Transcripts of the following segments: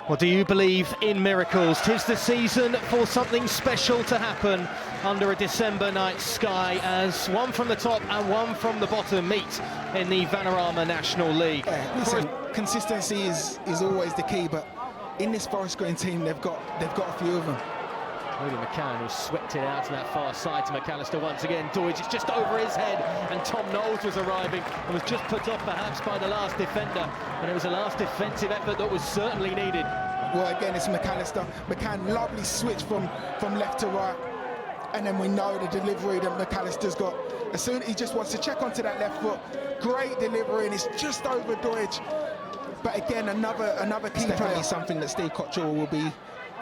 Well, do you believe in miracles? 'Tis the season for something special to happen under a December night sky, as one from the top and one from the bottom meet in the Vanarama National League. Listen, consistency is always the key, but in this Forest Green team, they've got a few of them. William McCann, who swept it out to that far side to McAllister once again. Doidge, it's just over his head, and Tom Knowles was arriving and was just put off perhaps by the last defender, and it was a last defensive effort that was certainly needed. Well, again, it's McAllister. McCann, lovely switch from left to right, and then we know the delivery that McAllister's got. As soon as he just wants to check onto that left foot, great delivery, and it's just over Doidge. But again, another key player, something that Steve Cottrell will be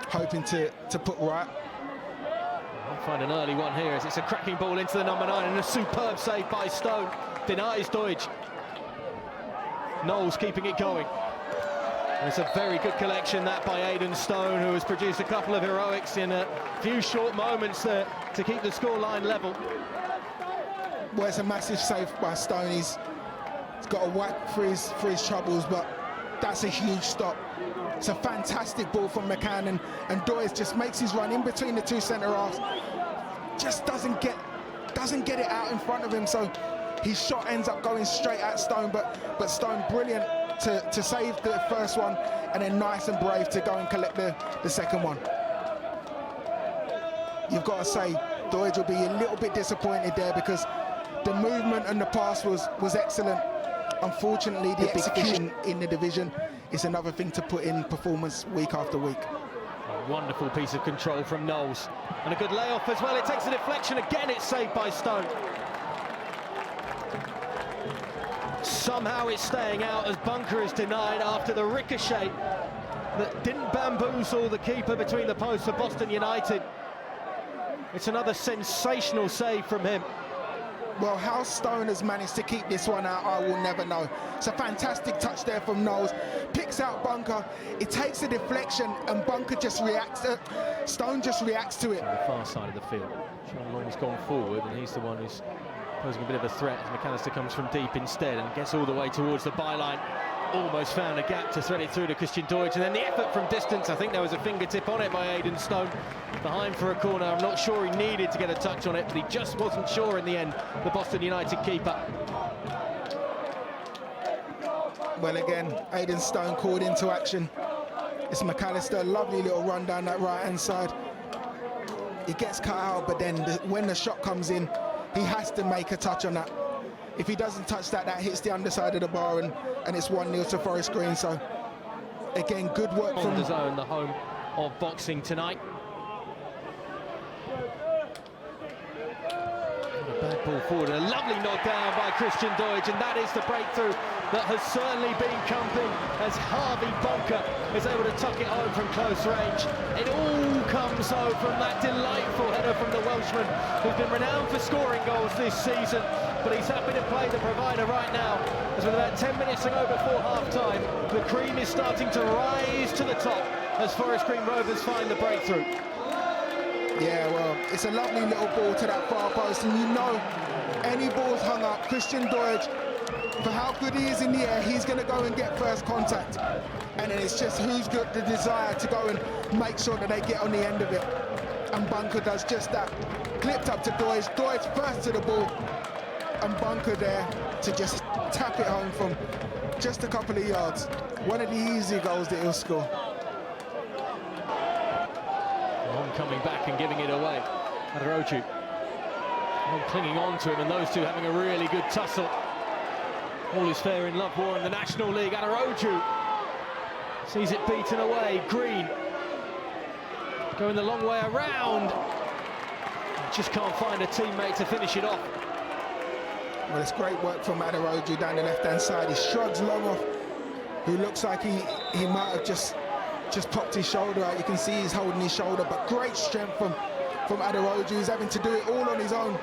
hoping to put right. I'll find an early one here as it's a cracking ball into the number 9 and a superb save by Stone. Denies Doidge. Knowles keeping it going. And it's a very good collection that by Aidan Stone, who has produced a couple of heroics in a few short moments to keep the scoreline level. Well, it's a massive save by Stone. He's got a whack for his troubles, but that's a huge stop. It's a fantastic ball from McCann, and Doidge just makes his run in between the two centre-halves. Just doesn't get it out in front of him, so his shot ends up going straight at Stone, but Stone brilliant to save the first one, and then nice and brave to go and collect the second one. You've got to say, Doidge will be a little bit disappointed there, because the movement and the pass was excellent. Unfortunately, the execution in the division is another thing to put in performance week after week. A wonderful piece of control from Knowles, and a good layoff as well. It takes a deflection again. It's saved by Stone. Somehow it's staying out as Bunker is denied after the ricochet that didn't bamboozle the keeper between the posts of Boston United. It's another sensational save from him. Well, how Stone has managed to keep this one out, I will never know. It's a fantastic touch there from Knowles. Picks out Bunker. It takes a deflection, and Bunker just reacts. Stone just reacts to it. On the far side of the field, Sean Long's gone forward, and he's the one who's posing a bit of a threat as McAllister comes from deep instead and gets all the way towards the byline. Almost found a gap to thread it through to Christian Doidge, and then the effort from distance. I think there was a fingertip on it by Aidan Stone. Behind for a corner. I'm not sure he needed to get a touch on it, but he just wasn't sure in the end, the Boston United keeper. Well, again, Aidan Stone called into action. It's McAllister, lovely little run down that right-hand side. He gets cut out, but then when the shot comes in, he has to make a touch on that. If he doesn't touch that, that hits the underside of the bar, and it's 1-0 to Forest Green. So, again, good work from the zone, the home of boxing tonight. A bad ball forward, a lovely knock down by Christian Doidge, and that is the breakthrough that has certainly been coming as Harvey Bunker is able to tuck it home from close range. It all comes home from that delightful header from the Welshman, who's been renowned for scoring goals this season, but he's happy to play the provider right now, as with about 10 minutes to go before half-time, the cream is starting to rise to the top as Forest Green Rovers find the breakthrough. Yeah, well, it's a lovely little ball to that far post, and you know, any ball's hung up, Christian Doidge, for how good he is in the air, he's going to go and get first contact, and then it's just who's got the desire to go and make sure that they get on the end of it, and Bunker does just that. Clipped up to Doidge first to the ball, and Bunker there to just tap it home from just a couple of yards. One of the easy goals that he'll score. Long coming back and giving it away. Adaroju clinging on to him, and those two having a really good tussle. All is fair in love war in the National League. Adaroju sees it beaten away. Green going the long way around. Just can't find a teammate to finish it off. Well, it's great work from Adaroju down the left-hand side. He shrugs Long off, who looks like he might have just popped his shoulder out. You can see he's holding his shoulder, but great strength from Adaroju. He's having to do it all on his own.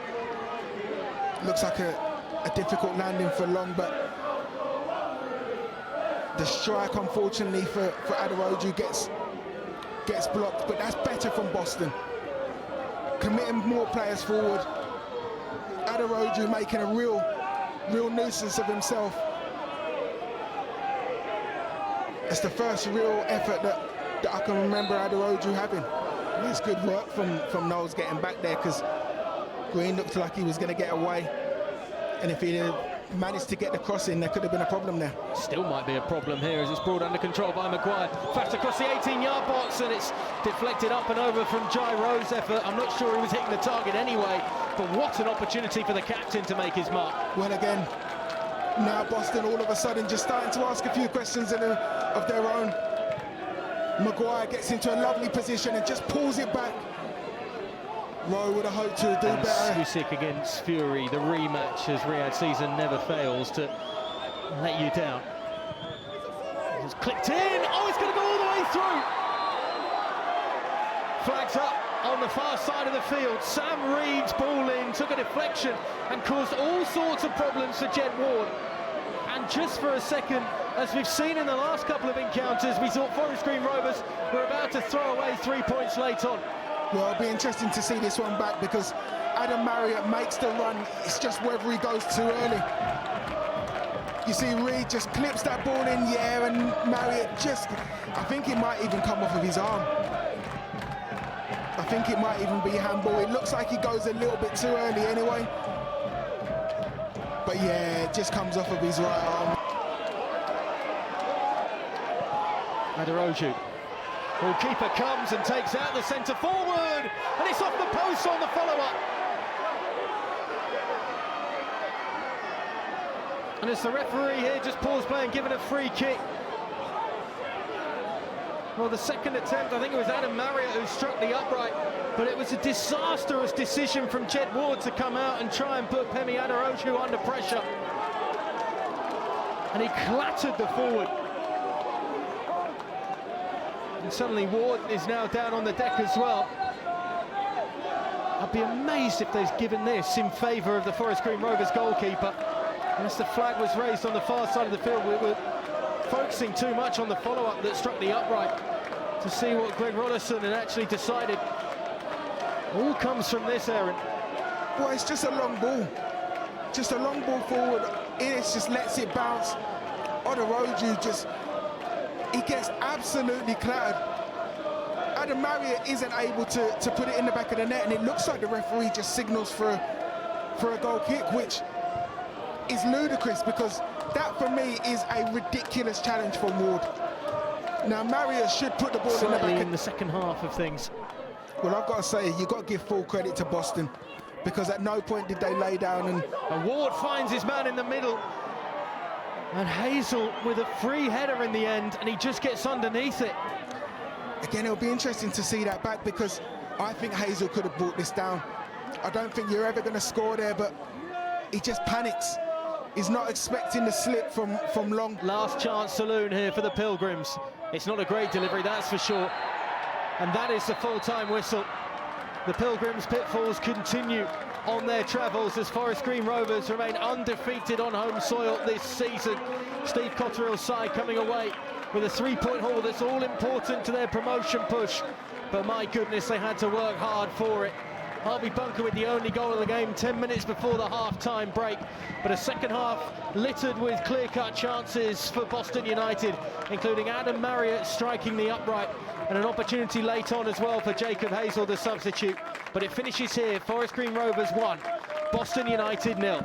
Looks like a difficult landing for Long, but the strike, unfortunately, for Adaroju gets blocked, but that's better from Boston. Committing more players forward. Adaroju making a real nuisance of himself. It's the first real effort that I can remember Aderoju having. It's good work from Knowles getting back there, because Green looked like he was going to get away. And if he'd managed to get the cross in, there could have been a problem there. Still might be a problem here as it's brought under control by Maguire. Fast across the 18-yard box, and it's deflected up and over from Jai Rowe's effort. I'm not sure he was hitting the target anyway, but what an opportunity for the captain to make his mark. Well, again, now Boston all of a sudden just starting to ask a few questions of their own. Maguire gets into a lovely position and just pulls it back. Rowe would have hoped to do better. Usyk against Fury, the rematch, as Riyadh season never fails to let you down. It's clipped in. Oh, it's going to go all the way through. Flags up on the far side of the field. Sam Reed's ball in, took a deflection and caused all sorts of problems for Jed Ward. And just for a second, as we've seen in the last couple of encounters, we thought Forest Green Rovers were about to throw away 3 points late on. Well, it'll be interesting to see this one back, because Adam Marriott makes the run. It's just whether he goes too early. You see Reed just clips that ball in the air, and Marriott just, I think it might even come off of his arm. I think it might even be handball. It looks like he goes a little bit too early anyway. But yeah, it just comes off of his right arm. Aderoju. Goalkeeper comes and takes out the centre forward, and it's off the post on the follow-up. And it's the referee here just paused play and given a free kick. Well, the second attempt, I think it was Adam Marriott who struck the upright, but it was a disastrous decision from Jed Ward to come out and try and put Pemi Aderoju under pressure. And he clattered the forward. And suddenly Ward is now down on the deck as well. I'd be amazed if they've given this in favour of the Forest Green Rovers goalkeeper. Unless the flag was raised on the far side of the field. We were focusing too much on the follow-up that struck the upright to see what Greg Rollison had actually decided. All comes from this, Aaron. Well, it's just a long ball. Just a long ball forward. It just lets it bounce. Aderoju just... he gets absolutely clattered. Adam Marriott isn't able to put it in the back of the net, and it looks like the referee just signals for a goal kick, which is ludicrous, because that for me is a ridiculous challenge for Ward. Now Marriott should put the ball in the back in the second half of things. Well, I've got to say, you've got to give full credit to Boston, because at no point did they lay down. And Ward finds his man in the middle. And Hazel with a free header in the end, and he just gets underneath it. Again, it'll be interesting to see that back, because I think Hazel could have brought this down. I don't think you're ever going to score there, but he just panics. He's not expecting the slip from long. Last chance saloon here for the Pilgrims. It's not a great delivery, that's for sure. And that is the full-time whistle. The Pilgrims' pitfalls continue on their travels as Forest Green Rovers remain undefeated on home soil this season. Steve Cotterill's side coming away with a 3-point haul that's all important to their promotion push. But my goodness, they had to work hard for it. Harvey Bunker with the only goal of the game 10 minutes before the half-time break. But a second half littered with clear-cut chances for Boston United, including Adam Marriott striking the upright, and an opportunity late on as well for Jacob Hazel, the substitute. But it finishes here, Forest Green Rovers 1, Boston United 0.